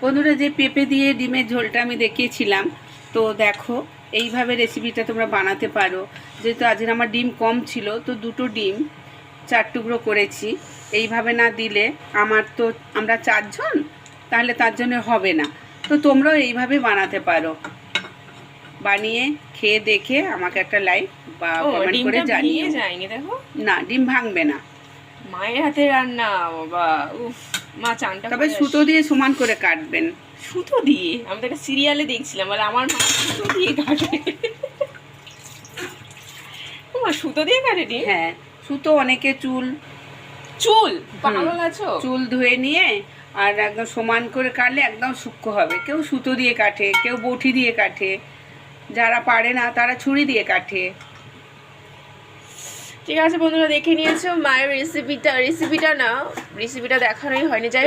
বন্ধুরা, যে পেঁপে দিয়ে ডিমের ঝোলটা আমি দেখিয়েছিলাম, তো দেখো এইভাবে রেসিপিটা তোমরা বানাতে পারো। যেহেতু আজকে আমার ডিম কম ছিল, তো 2টো ডিম 4 টুকরো করেছি। এইভাবে না দিলে আমরা 4 জন, তাহলে তার জন্য হবে না। তো তোমরাও এইভাবে বানাতে পারো। বানিয়ে খেয়ে দেখে আমাকে একটা লাইক বা কমেন্ট করে জানিয়ে যায়নি। দেখো না, ডিম ভাঙবে না। মায়ের হাতে রান্না বাবা, উফ। মা চানটা তবে সুতো দিয়ে সমান করে কাটবেন। সুতো দিয়ে? আমি তো একটা সিরিয়ালে দেখছিলাম, বলে আমার মা সুতো দিয়ে কাটে। তোমার সুতো দিয়ে কাটেনি? হ্যাঁ, সুতো অনেকে চুল পাগল আছো? চুল ধুয়ে নিয়ে আর একদম সমান করে কাটলে একদম সূক্ষ্ম হবে। কেউ সুতো দিয়ে কাটে, কেউ বটি দিয়ে কাটে, যারা পারে না তারা ছুরি দিয়ে কাটে। ঠিক আছে বন্ধুরা, দেখে নিয়েছো মায়ের রেসিপিটা দেখানোই হয়নি। যাই